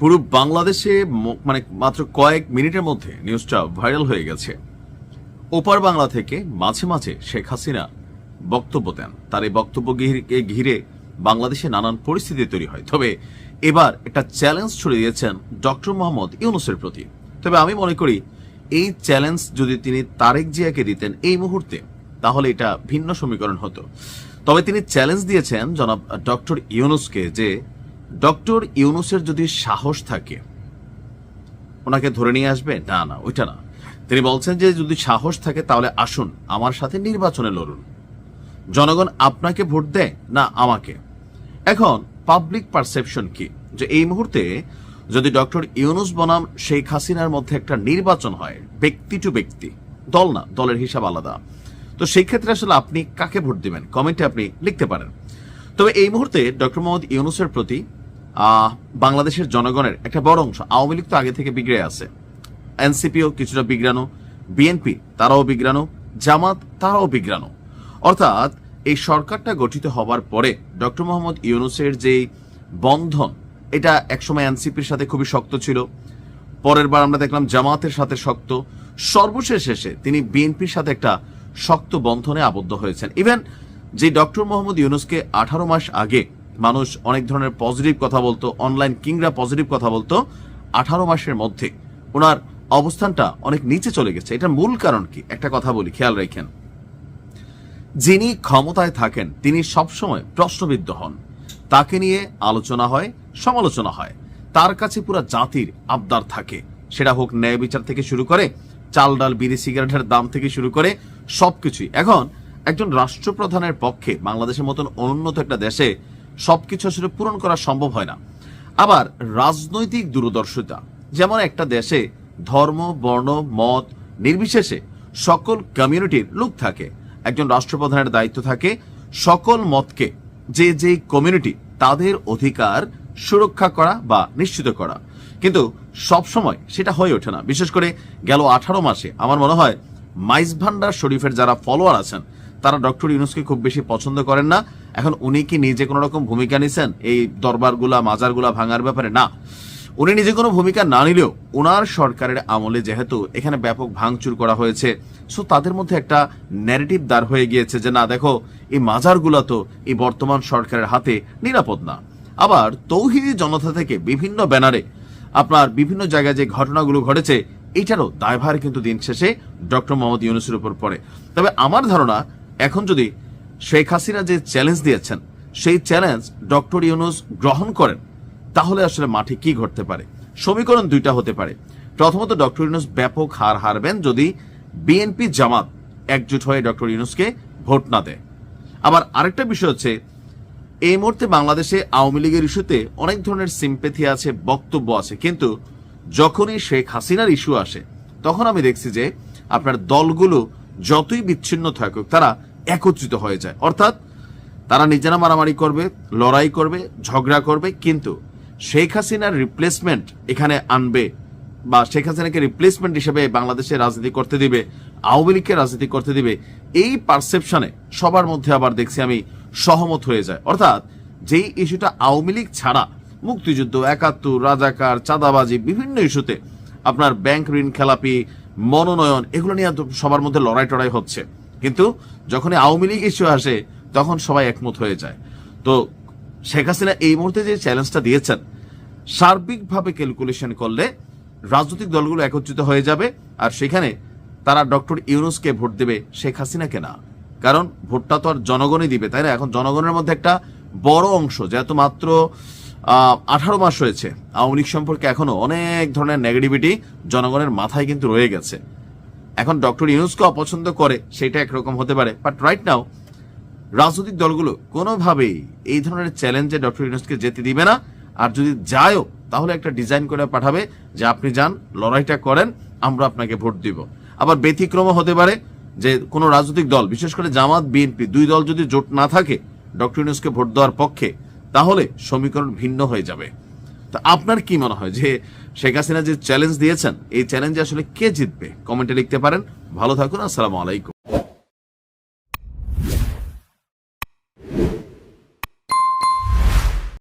পুরো বাংলাদেশে মানে মাত্র কয়েক মিনিটের মধ্যে নিউজটা ভাইরাল হয়ে গেছে। ওপার বাংলা থেকে মাঝে মাঝে শেখ হাসিনা বক্তব্য দেন, তার এই বক্তব্যকে ঘিরে বাংলাদেশে নানান পরিস্থিতি তৈরি হয়। তবে এবার একটা চ্যালেঞ্জ ছড়িয়ে দিয়েছেন ডক্টর মোহাম্মদ ইউনূসের প্রতি। তবে আমি মনে করি এই চ্যালেঞ্জ যদি তিনি তারেক জিয়াকে দিতেন এই মুহূর্তে, তাহলে এটা ভিন্ন সমীকরণ হতো। তবে তিনি চ্যালেঞ্জ দিয়েছেন জনাব ডক্টর ইউনূসকে যে ডক্টর ইউনূসের যদি সাহস থাকে ওনাকে ধরে নিয়ে আসবে। না, ওইটা না। তিনি বলছেন যে যদি সাহস থাকে তাহলে আসুন আমার সাথে নির্বাচনে লড়ুন, জনগণ আপনাকে ভোট দেয় না আমাকে। এখন পাবলিক পারসেপশন কি যে এই মুহূর্তে যদি ডক্টর ইউনূস বনাম শেখ হাসিনার মধ্যে একটা নির্বাচন হয়, ব্যক্তি টু ব্যক্তি, দল না, দলের হিসাব আলাদা, তো সেই ক্ষেত্রে আসলে আপনি কাকে ভোট দিবেন কমেন্টে আপনি লিখতে পারেন। তবে এই মুহূর্তে ডক্টর মোহাম্মদ ইউনূসের প্রতি বাংলাদেশের জনগণের একটা বড় অংশ, আওয়ামী লীগ তো আগে থেকে বিগড়ে আছে, এনসিপিও কিছুটা বিগড়ানো, বিএনপি তারাও বিগড়ানো, জামাত তারাও বিগড়ানো। অর্থাৎ এই সরকারটা গঠিত হবার পরে ডক্টর মোহাম্মদ ইউনূসের যে বন্ধন, এটা একসময় এনসিপির সাথে খুবই শক্ত ছিল, পরের বার আমরা দেখলাম জামাতের সাথে শক্ত, সর্বশেষ শেষে তিনি বিএনপির সাথে একটা শক্ত বন্ধনে আবদ্ধ হয়েছেন। ইভেন যে ডক্টর মোহাম্মদ ইউনূসকে 18 মাস আগে মানুষ অনেক ধরনের পজিটিভ কথা বলতো, অনলাইন কিংরা পজিটিভ কথা বলতো, 18 মাসের মধ্যে ওনার অবস্থানটা অনেক নিচে চলে গেছে। এটার মূল কারণ কি? একটা কথা বলি, খেয়াল রাখেন, যিনি ক্ষমতায় থাকেন তিনি সবসময় প্রশ্নবিদ্ধ হন, তাকে নিয়ে আলোচনা হয়, সমালোচনা হয়, তার কাছে পুরো জাতির আবদার থাকে, সেটা হোক ন্যায় বিচার থেকে শুরু করে চাল ডাল বিড়ি সিগারেটের দাম থেকে শুরু করে সবকিছুই। এখন একজন রাষ্ট্রপ্রধানের পক্ষে বাংলাদেশের মতন অনুন্নত একটা দেশে সবকিছু আসলে পূরণ করা সম্ভব হয় না। আবার রাজনৈতিক দূরদর্শিতা, যেমন একটা দেশে ধর্ম বর্ণ মত নির্বিশেষে সকল কমিউনিটির লোক থাকে, একজন রাষ্ট্রপ্রধানের দায়িত্ব থাকে সকল মতকে, যে যে কমিউনিটি তাদের অধিকার সুরক্ষা করা বা নিশ্চিত করা, কিন্তু সবসময় সেটা হয়ে ওঠে না। বিশেষ করে গেল 18 মাসে আমার মনে হয় মাইজ ভান্ডার শরীফের যারা ফলোয়ার আছেন তারা ডক্টর ইউনূসকে খুব বেশি পছন্দ করেন না। এখন উনি কি নিজে কোনো রকম ভূমিকা নিছেন এই দরবারগুলা মাজারগুলা ভাঙার ব্যাপারে? না, উনি নিজে কোনো ভূমিকা না নিলেও ওনার সরকারের আমলে যেহেতু এখানে ব্যাপক ভাঙচুর করা হয়েছে, সো তাদের মধ্যে একটা ন্যারেটিভ দাঁড় হয়ে গিয়েছে যে না দেখো এই মাজারগুলা তো এই বর্তমান সরকারের হাতে নিরাপদ না। আবার তৌহিদি জনতা থেকে বিভিন্ন ব্যানারে আপনার বিভিন্ন জায়গায় যে ঘটনাগুলো ঘটেছে এটারও দায়ভার কিন্তু দিন শেষে ডক্টর মোহাম্মদ ইউনূসের উপর পড়ে। তবে আমার ধারণা এখন যদি শেখ হাসিনা যে চ্যালেঞ্জ দিয়েছেন সেই চ্যালেঞ্জ ডক্টর ইউনূস গ্রহণ করেন, তাহলে আসলে মাঠে কি ঘটতে পারে? সমীকরণ দুইটা হতে পারে। প্রথমত ডক্টর ইউনূস ব্যাপক হার হারবেন যদি বিএনপি জামাত একজোট হয়ে ডক্টর ইউনূসকে ভোট না দেয়। আবার আরেকটা বিষয় হচ্ছে এই মুহূর্তে বাংলাদেশে আওয়ামী লীগের ইস্যুতে অনেক ধরনের সিম্পেথি আছে, বক্তব্য আছে, কিন্তু যখনই শেখ হাসিনার ইস্যু আসে তখন আমি দেখছি যে আপনার দলগুলো যতই বিচ্ছিন্ন থাকুক তারা একত্রিত হয়ে যায়। অর্থাৎ তারা নিজেরা মারামারি করবে, লড়াই করবে, ঝগড়া করবে, কিন্তু শেখ হাসিনার রিপ্লেসমেন্ট এখানে আনবে বা শেখ হাসিনাকে রিপ্লেসমেন্ট হিসেবে বাংলাদেশে রাজনীতি করতে দিবে, আওয়ামী লীগকে রাজনীতি করতে দিবে, এই পারসেপশনে সবার মধ্যে আবার দেখছি আমি সহমত হয়ে যায়। অর্থাৎ যেই ইস্যুটা আওয়ামী লীগ ছাড়া মুক্তিযুদ্ধ, 71, রাজাকার, চাঁদাবাজি, বিভিন্ন ইস্যুতে আপনার ব্যাংক ঋণ খেলাপি, মনোনয়ন, এগুলো নিয়ে সবার মধ্যে লড়াই টড়াই হচ্ছে, কিন্তু যখনই আওয়ামী লীগ ইস্যু আসে তখন সবাই একমত হয়ে যায়। তো শেখ হাসিনা এই মুহূর্তে যে চ্যালেঞ্জটা দিয়েছেন, সার্বিকভাবে ক্যালকুলেশন করলে রাজনৈতিক দলগুলো একত্রিত হয়ে যাবে, আর সেখানে তারা ডক্টর ইউনূসকে ভোট দেবে, শেখ হাসিনাকে না। কারণ ভোটটা তো আর জনগণই দিবে, তাই না? এখন জনগণের মধ্যে একটা বড় অংশ, যেহেতু মাত্র 18 মাস হয়েছে, আওয়ামী লীগ সম্পর্কে এখনো অনেক ধরনের নেগেটিভিটি জনগণের মাথায় কিন্তু রয়ে গেছে। এখন ডক্টর ইউনূসকে অপছন্দ করে সেটা একরকম হতে পারে, বাট রাইট নাও রাজনৈতিক দলগুলো কোনোভাবেই এই ধরনের চ্যালেঞ্জে ডক্টর ইউনূসকে যেতে দিবে না। আর যদি যায়ও তাহলে একটা ডিজাইন করে পাঠাবে যে আপনি যান, লড়াইটা করেন, আমরা আপনাকে ভোট দিব। আবার ব্যতিক্রমও হতে পারে যে কোনো রাজনৈতিক দল, বিশেষ করে জামাত বিএনপি, দুই দল যদি জোট না থাকে ডক্টর ইউনূসকে ভোট দেওয়ার পক্ষে, তাহলে সমীকরণ ভিন্ন হয়ে যাবে। তা আপনার কি মনে হয় যে শেখ হাসিনা যে চ্যালেঞ্জ দিয়েছেন এই চ্যালেঞ্জে আসলে কে জিতবে? কমেন্টে লিখতে পারেন। ভালো থাকুন, আসসালামু আলাইকুম।